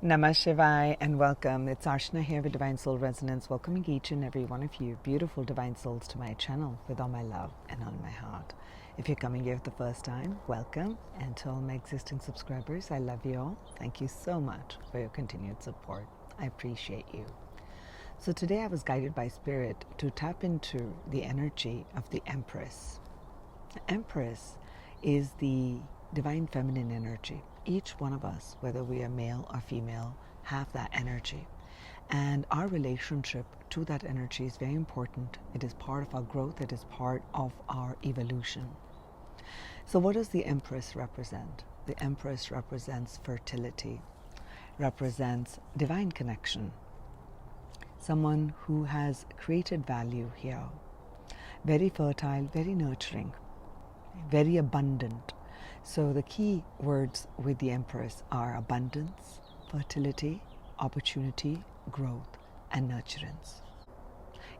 Namaste Shivaya and welcome. It's Arshna here with Divine Soul Resonance, welcoming each and every one of you beautiful divine souls to my channel with all my love and all my heart. If you're coming here for the first time, welcome. And to all my existing subscribers, I love you all. Thank you so much for your continued support. I appreciate you. So today I was guided by Spirit to tap into the energy of the Empress. The Empress is the Divine Feminine energy. Each one of us, whether we are male or female, have that energy. And our relationship to that energy is very important. It is part of our growth. It is part of our evolution. So what does the Empress represent? The Empress represents fertility, represents divine connection. Someone who has created value here. Very fertile, very nurturing, very abundant. So the key words with the Empress are abundance, fertility, opportunity, growth, and nurturance.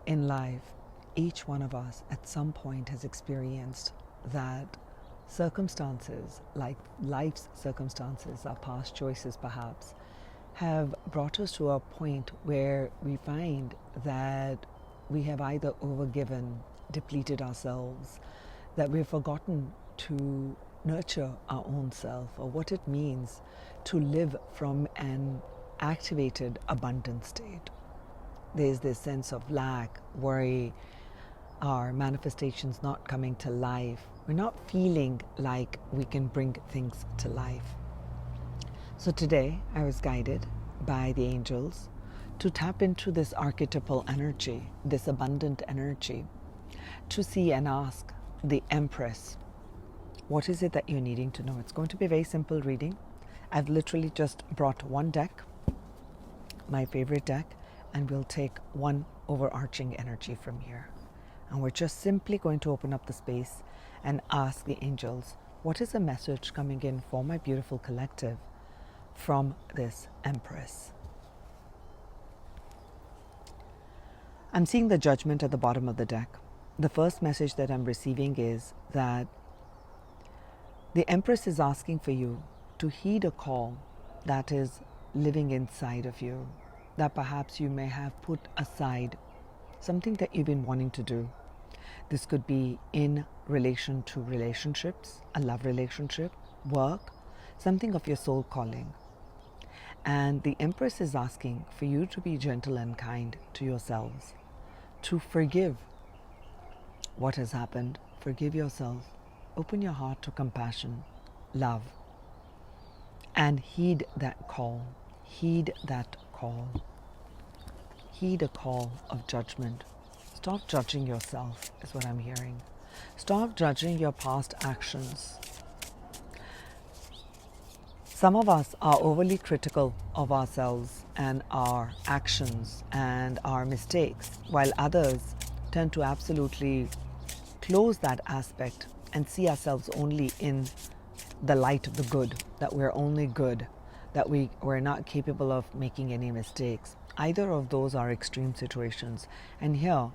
In life, each one of us at some point has experienced that circumstances, like life's circumstances, our past choices perhaps, have brought us to a point where we find that we have either overgiven, depleted ourselves, that we've forgotten to nurture our own self, or what it means to live from an activated abundant state. There's this sense of lack, worry, our manifestations not coming to life. We're not feeling like we can bring things to life. So today I was guided by the angels to tap into this archetypal energy, this abundant energy, to see and ask the Empress, what is it that you're needing to know? It's going to be a very simple reading. I've literally just brought one deck, my favorite deck, and we'll take one overarching energy from here. And we're just simply going to open up the space and ask the angels, what is a message coming in for my beautiful collective from this Empress? I'm seeing the Judgment at the bottom of the deck. The first message that I'm receiving is that the Empress is asking for you to heed a call that is living inside of you, that perhaps you may have put aside, something that you've been wanting to do. This could be in relation to relationships, a love relationship, work, something of your soul calling. And the Empress is asking for you to be gentle and kind to yourselves, to forgive what has happened, forgive yourself. Open your heart to compassion, love, and heed that call. Heed that call. Heed a call of judgment. Stop judging yourself, is what I'm hearing. Stop judging your past actions. Some of us are overly critical of ourselves and our actions and our mistakes, while others tend to absolutely close that aspect and see ourselves only in the light of the good, that we're only good, that we're not capable of making any mistakes. Either of those are extreme situations. And here,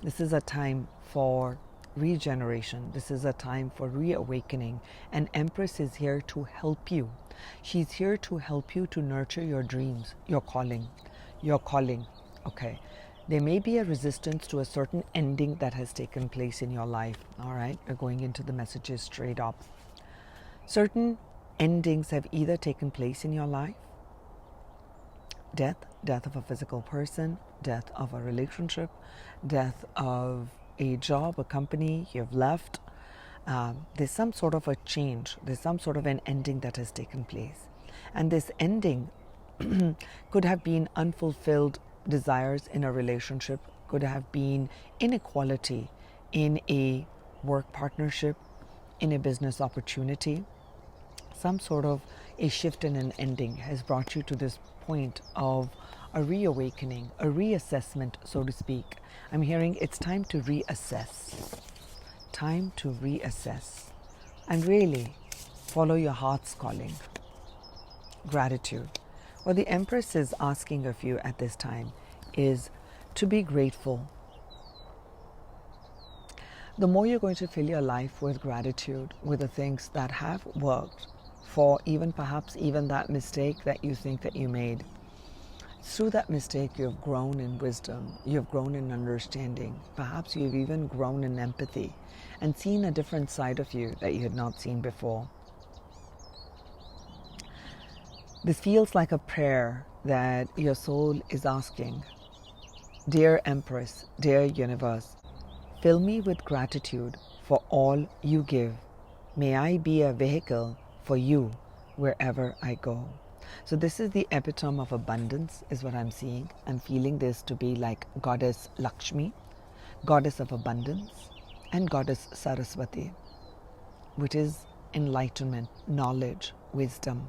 this is a time for regeneration. This is a time for reawakening. And Empress is here to help you. She's here to help you to nurture your dreams, your calling. Your calling, okay. There may be a resistance to a certain ending that has taken place in your life. All right, we're going into the messages straight up. Certain endings have either taken place in your life, death of a physical person, death of a relationship, death of a job, a company you've left. There's some sort of a change. There's some sort of an ending that has taken place. And this ending could have been unfulfilled desires in a relationship, could have been inequality in a work partnership, in a business opportunity. Some sort of a shift in an ending has brought you to this point of a reawakening, a reassessment, so to speak. I'm hearing it's time to reassess. Time to reassess. And really follow your heart's calling. Gratitude. What the Empress is asking of you at this time is to be grateful. The more you're going to fill your life with gratitude, with the things that have worked, for even perhaps even that mistake that you think that you made. Through that mistake, you've grown in wisdom, you've grown in understanding, perhaps you've even grown in empathy and seen a different side of you that you had not seen before. This feels like a prayer that your soul is asking. Dear Empress, dear Universe, fill me with gratitude for all you give. May I be a vehicle for you wherever I go. So this is the epitome of abundance, is what I'm seeing. I'm feeling this to be like Goddess Lakshmi, Goddess of Abundance, and Goddess Saraswati, which is enlightenment, knowledge, wisdom.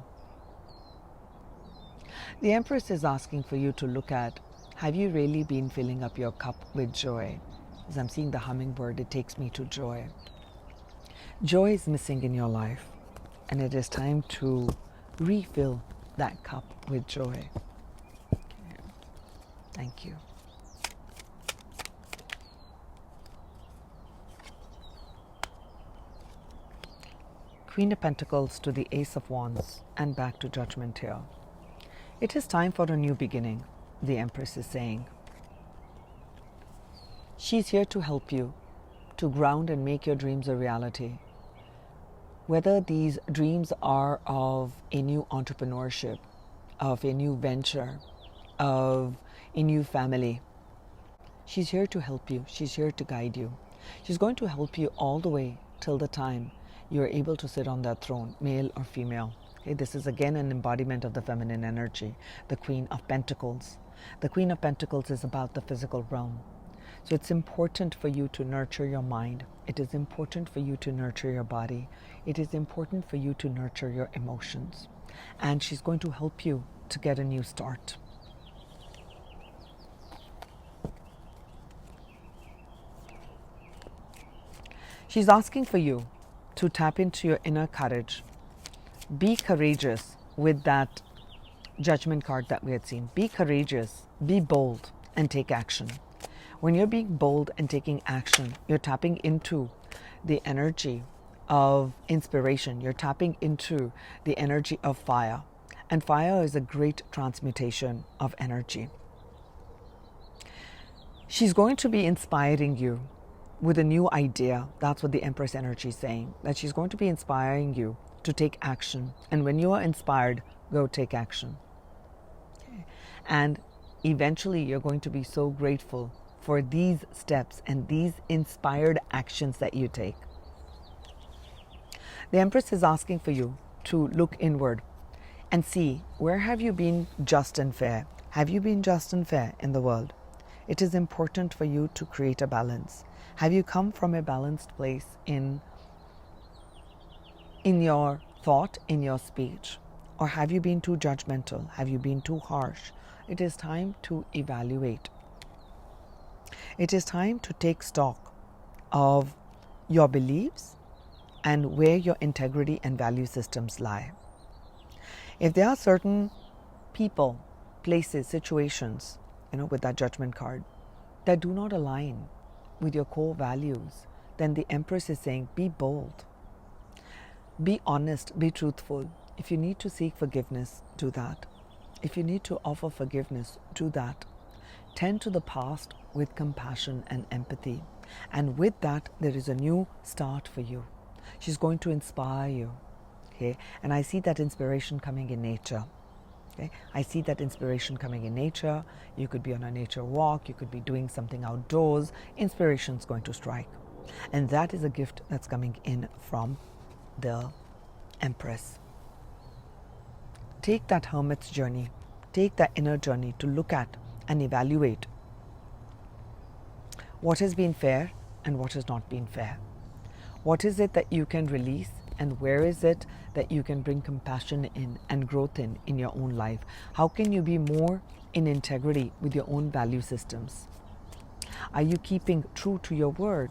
The Empress is asking for you to look at, have you really been filling up your cup with joy? As I'm seeing the hummingbird, it takes me to joy. Joy is missing in your life, and it is time to refill that cup with joy. Okay. Thank you. Queen of Pentacles to the Ace of Wands, and back to Judgment here. It is time for a new beginning, the Empress is saying. She's here to help you, to ground and make your dreams a reality. Whether these dreams are of a new entrepreneurship, of a new venture, of a new family, she's here to help you. She's here to guide you. She's going to help you all the way till the time you're able to sit on that throne, male or female. Okay, this is again an embodiment of the feminine energy, the Queen of Pentacles. The Queen of Pentacles is about the physical realm. So it's important for you to nurture your mind. It is important for you to nurture your body. It is important for you to nurture your emotions. And she's going to help you to get a new start. She's asking for you to tap into your inner courage. Be courageous with that Judgment card that we had seen. Be courageous, be bold, and take action. When you're being bold and taking action, you're tapping into the energy of inspiration. You're tapping into the energy of fire. And fire is a great transmutation of energy. She's going to be inspiring you with a new idea. That's what the Empress energy is saying. That she's going to be inspiring you to take action. And when you are inspired, go take action. Okay. And eventually you're going to be so grateful for these steps and these inspired actions that you take. The Empress is asking for you to look inward and see, where have you been just and fair? Have you been just and fair in the world? It is important for you to create a balance. Have you come from a balanced place in your thought, in your speech? Or have you been too judgmental? Have you been too harsh? It is time to evaluate. It is time to take stock of your beliefs and where your integrity and value systems lie. If there are certain people, places, situations, with that Judgment card, that do not align with your core values, then the Empress is saying, be bold. Be honest, be truthful. If you need to seek forgiveness, do that. If you need to offer forgiveness, do that. Tend to the past with compassion and empathy. And with that, there is a new start for you. She's going to inspire you. Okay? And I see that inspiration coming in nature. Okay? I see that inspiration coming in nature. You could be on a nature walk. You could be doing something outdoors. Inspiration is going to strike. And that is a gift that's coming in from the Empress. Take that hermit's journey. Take that inner journey to look at and evaluate what has been fair and what has not been fair. What is it that you can release, and where is it that you can bring compassion in and growth in your own life? How can you be more in integrity with your own value systems? Are you keeping true to your word?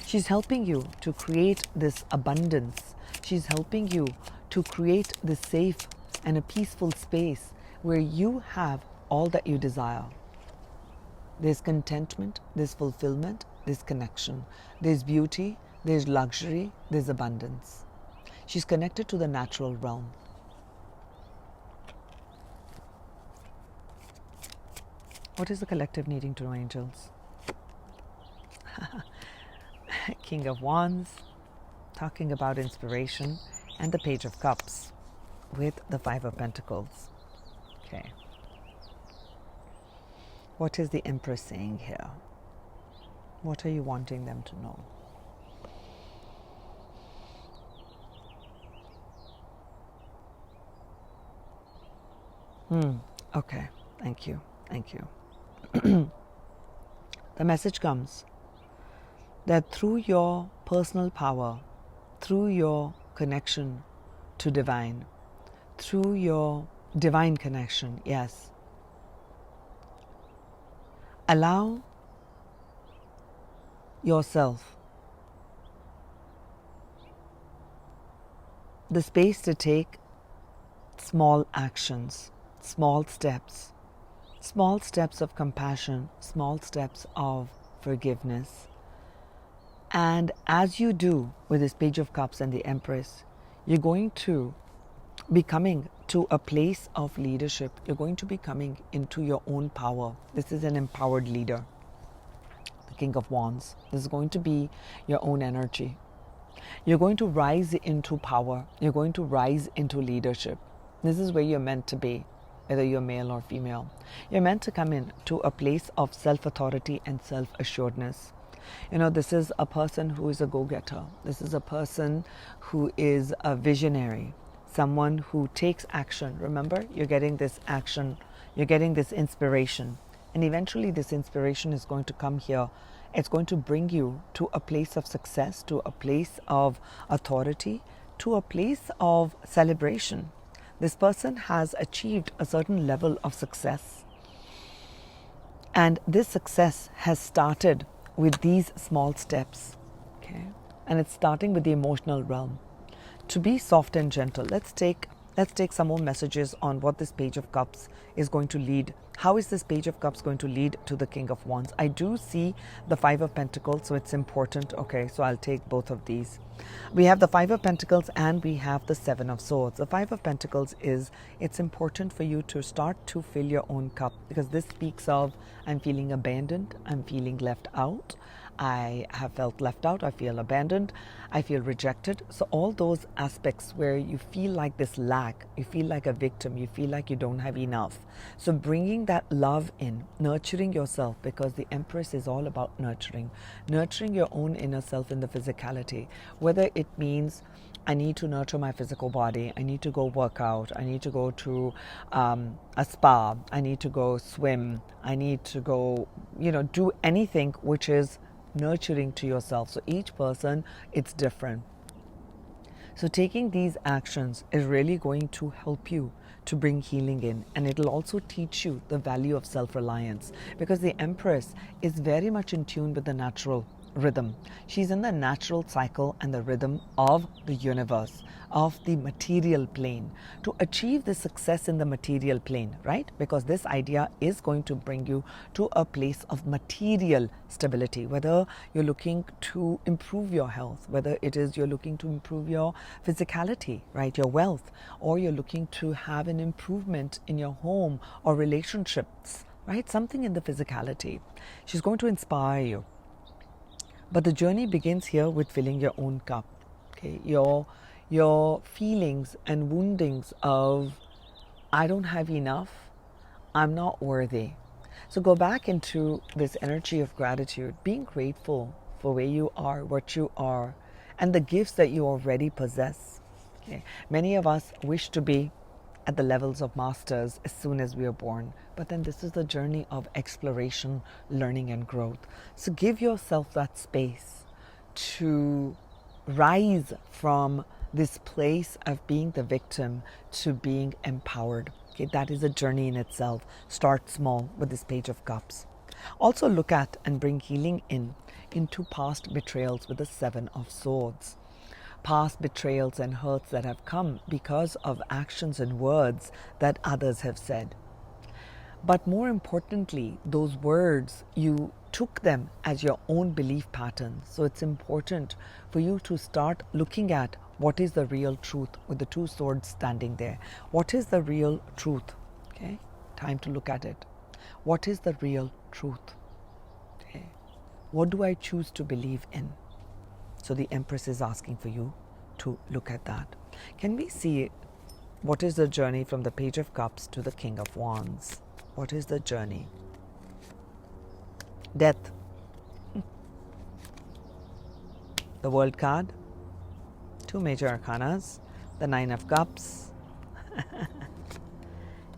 She's helping you to create this abundance. She's helping you to create this safe and a peaceful space where you have all that you desire. There's contentment, there's fulfillment, there's connection, there's beauty, there's luxury, there's abundance. She's connected to the natural realm. What is the collective needing to know, angels? King of Wands, talking about inspiration, and the Page of Cups with the Five of Pentacles. Okay. What is the Empress saying here? What are you wanting them to know? Okay, thank you. The message comes that through your personal power, through your connection to divine, through your divine connection, yes, allow yourself the space to take small actions, small steps of compassion, small steps of forgiveness. And as you do with this Page of Cups and the Empress, you're going to be coming to a place of leadership. You're going to be coming into your own power. This is an empowered leader. The King of Wands. This is going to be your own energy. You're going to rise into power. You're going to rise into leadership. This is where you're meant to be, whether you're male or female. You're meant to come in to a place of self-authority and self-assuredness. You know, this is a person who is a go-getter. This is a person who is a visionary, someone who takes action. Remember, you're getting this action, you're getting this inspiration. And eventually this inspiration is going to come here. It's going to bring you to a place of success, to a place of authority, to a place of celebration. This person has achieved a certain level of success. And this success has started with these small steps, okay? And it's starting with the emotional realm. To be soft and gentle, let's take some more messages on what this Page of Cups is going to lead. How is this Page of Cups going to lead to the King of Wands? I do see the Five of Pentacles, so it's important. Okay, so I'll take both of these. We have the Five of Pentacles and we have the Seven of Swords. The Five of Pentacles is, it's important for you to start to fill your own cup, because this speaks of, I'm feeling abandoned, I'm feeling left out, I have felt left out, I feel abandoned, I feel rejected. So all those aspects where you feel like this lack, you feel like a victim, you feel like you don't have enough. So bringing that love in, nurturing yourself, because the Empress is all about nurturing your own inner self in the physicality. Whether it means I need to nurture my physical body, I need to go work out, I need to go to a spa, I need to go swim, I need to go, do anything which is nurturing to yourself. So each person, it's different. So taking these actions is really going to help you to bring healing in, and it'll also teach you the value of self-reliance, because the Empress is very much in tune with the natural rhythm. She's in the natural cycle and the rhythm of the universe, of the material plane, to achieve the success in the material plane, right? Because this idea is going to bring you to a place of material stability, whether you're looking to improve your health, whether it is you're looking to improve your physicality, right, your wealth, or you're looking to have an improvement in your home or relationships, right? Something in the physicality. She's going to inspire you. But the journey begins here with filling your own cup. Okay, your feelings and woundings of, I don't have enough, I'm not worthy. So go back into this energy of gratitude, being grateful for where you are, what you are, and the gifts that you already possess. Okay. Many of us wish to be at the levels of masters as soon as we are born. But then this is the journey of exploration, learning, and growth. So give yourself that space to rise from this place of being the victim to being empowered. Okay, that is a journey in itself. Start small with this Page of Cups. Also look at and bring healing into past betrayals with the Seven of Swords. Past betrayals and hurts that have come because of actions and words that others have said. But more importantly, those words, you took them as your own belief patterns. So it's important for you to start looking at what is the real truth with the two swords standing there. What is the real truth? Okay, time to look at it. What is the real truth? Okay, what do I choose to believe in? So the Empress is asking for you to look at that. Can we see what is the journey from the Page of Cups to the King of Wands? What is the journey? Death. The World card. Two major arcanas. The Nine of Cups.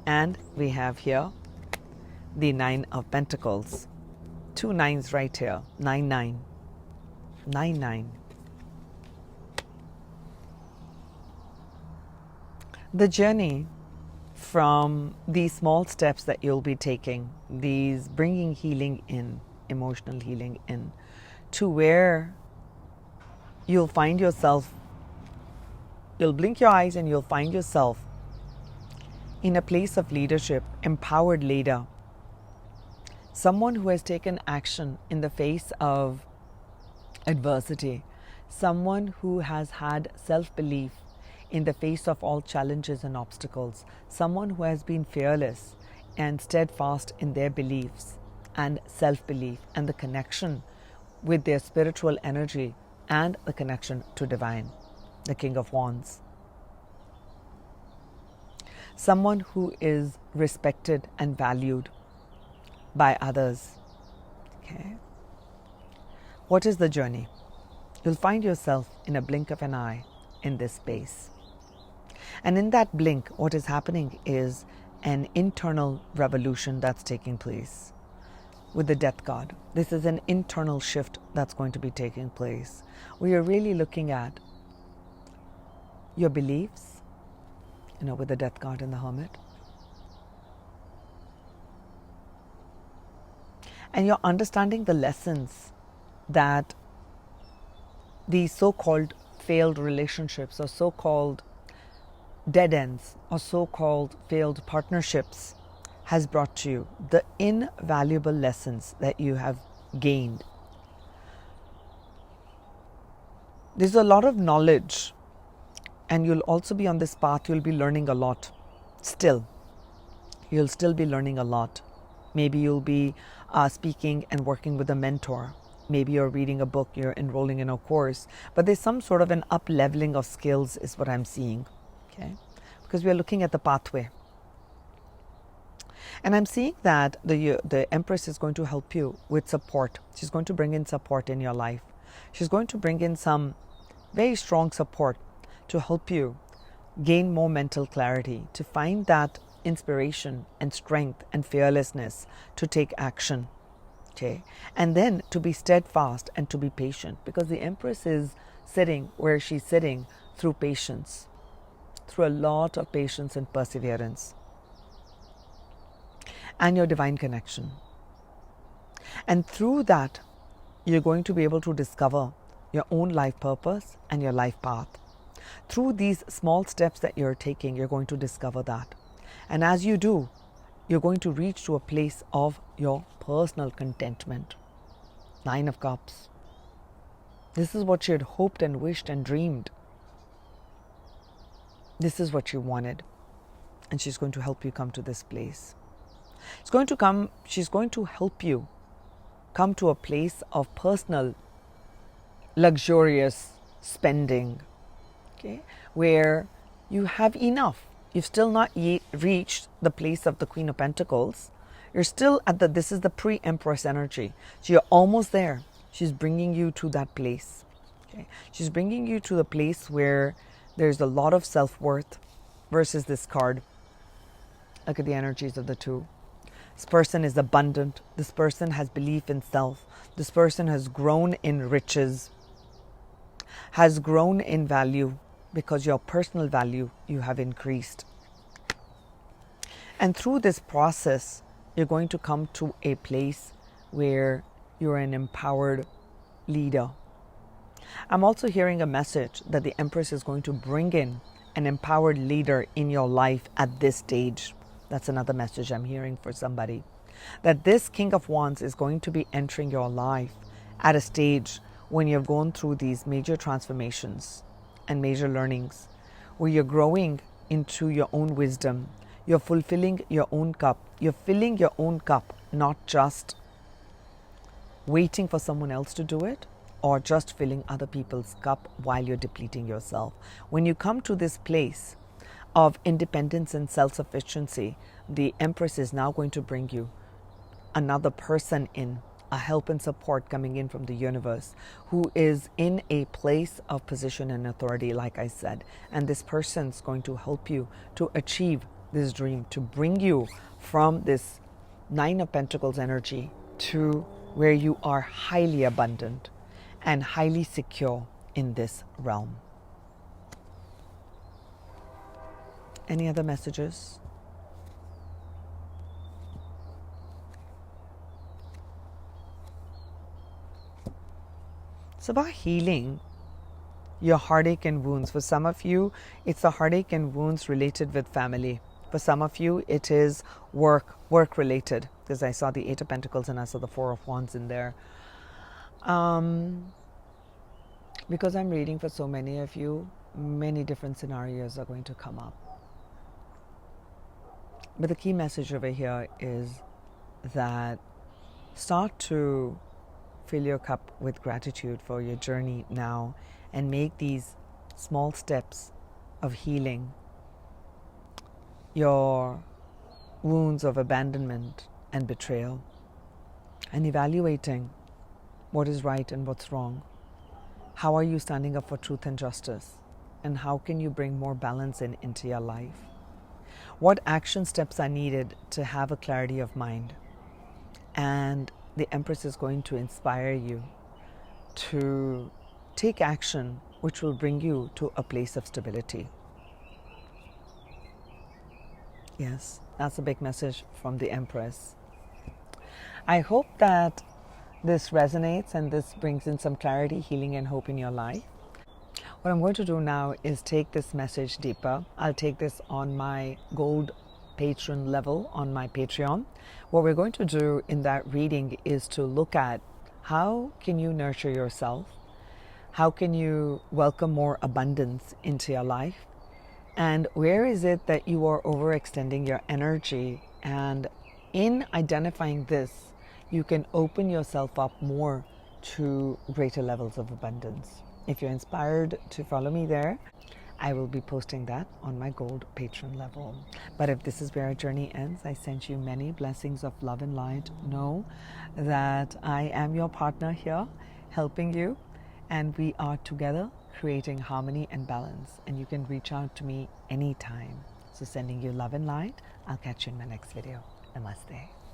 And we have here the Nine of Pentacles. Two nines right here. 9-9. 9-9. The journey from these small steps that you'll be taking, these bringing healing in, emotional healing in, to where you'll find yourself, you'll blink your eyes and you'll find yourself in a place of leadership, empowered leader, someone who has taken action in the face of adversity, someone who has had self-belief in the face of all challenges and obstacles, someone who has been fearless and steadfast in their beliefs and self-belief and the connection with their spiritual energy and the connection to divine, the King of Wands. Someone who is respected and valued by others. Okay. What is the journey? You'll find yourself in a blink of an eye in this space. And in that blink, what is happening is an internal revolution that's taking place with the Death card. This is an internal shift that's going to be taking place. We are really looking at your beliefs, with the Death card and the Hermit. And you're understanding the lessons that these so-called failed relationships or so-called dead ends or so-called failed partnerships has brought to you, the invaluable lessons that you have gained. There's a lot of knowledge, and you'll also be on this path, you'll be learning a lot still. You'll still be learning a lot. Maybe you'll be speaking and working with a mentor. Maybe you're reading a book, you're enrolling in a course, but there's some sort of an up-leveling of skills is what I'm seeing. Okay, because we are looking at the pathway. And I'm seeing that the Empress is going to help you with support. She's going to bring in support in your life. She's going to bring in some very strong support to help you gain more mental clarity, to find that inspiration and strength and fearlessness to take action. Okay, and then to be steadfast and to be patient, because the Empress is sitting where she's sitting through patience, through a lot of patience and perseverance, and your divine connection. And through that, you're going to be able to discover your own life purpose and your life path. Through these small steps that you're taking, you're going to discover that. And as you do, you're going to reach to a place of your personal contentment. Nine of Cups. This is what you had hoped and wished and dreamed. This is what you wanted. And she's going to help you come to this place. She's going to help you come to a place of personal, luxurious spending. Okay, where you have enough. You've still not yet reached the place of the Queen of Pentacles. You're still at this is the pre-Empress energy. So you're almost there. She's bringing you to that place. Okay, she's bringing you to the place where there's a lot of self-worth versus this card. Look at the energies of the two. This person is abundant. This person has belief in self. This person has grown in riches, has grown in value, because your personal value you have increased. And through this process, you're going to come to a place where you're an empowered leader. I'm also hearing a message that the Empress is going to bring in an empowered leader in your life at this stage. That's another message I'm hearing for somebody. That this King of Wands is going to be entering your life at a stage when you've gone through these major transformations and major learnings, where you're growing into your own wisdom. You're fulfilling your own cup. You're filling your own cup, not just waiting for someone else to do it, or just filling other people's cup while you're depleting yourself. When you come to this place of independence and self-sufficiency, the Empress is now going to bring you another person in, a help and support coming in from the universe, who is in a place of position and authority, like I said. And this person's going to help you to achieve this dream, to bring you from this Nine of Pentacles energy to where you are highly abundant and highly secure in this realm. Any other messages? It's about healing your heartache and wounds. For some of you, it's the heartache and wounds related with family. For some of you, it is work related, because I saw the Eight of Pentacles and I saw the Four of Wands in there. Because I'm reading for so many of you, many different scenarios are going to come up. But the key message over here is that start to fill your cup with gratitude for your journey now, and make these small steps of healing your wounds of abandonment and betrayal, and evaluating what is right and what's wrong. How are you standing up for truth and justice? And how can you bring more balance into your life? What action steps are needed to have a clarity of mind? And the Empress is going to inspire you to take action which will bring you to a place of stability. Yes, that's a big message from the Empress. I hope that this resonates and this brings in some clarity, healing, and hope in your life. What I'm going to do now is take this message deeper. I'll take this on my gold patron level on my Patreon. What we're going to do in that reading is to look at how can you nurture yourself, how can you welcome more abundance into your life, and where is it that you are overextending your energy. And in identifying this, you can open yourself up more to greater levels of abundance. If you're inspired to follow me there, I will be posting that on my gold patron level. But if this is where our journey ends, I send you many blessings of love and light. Know that I am your partner here, helping you, and we are together creating harmony and balance. And you can reach out to me anytime. So sending you love and light. I'll catch you in my next video. Namaste.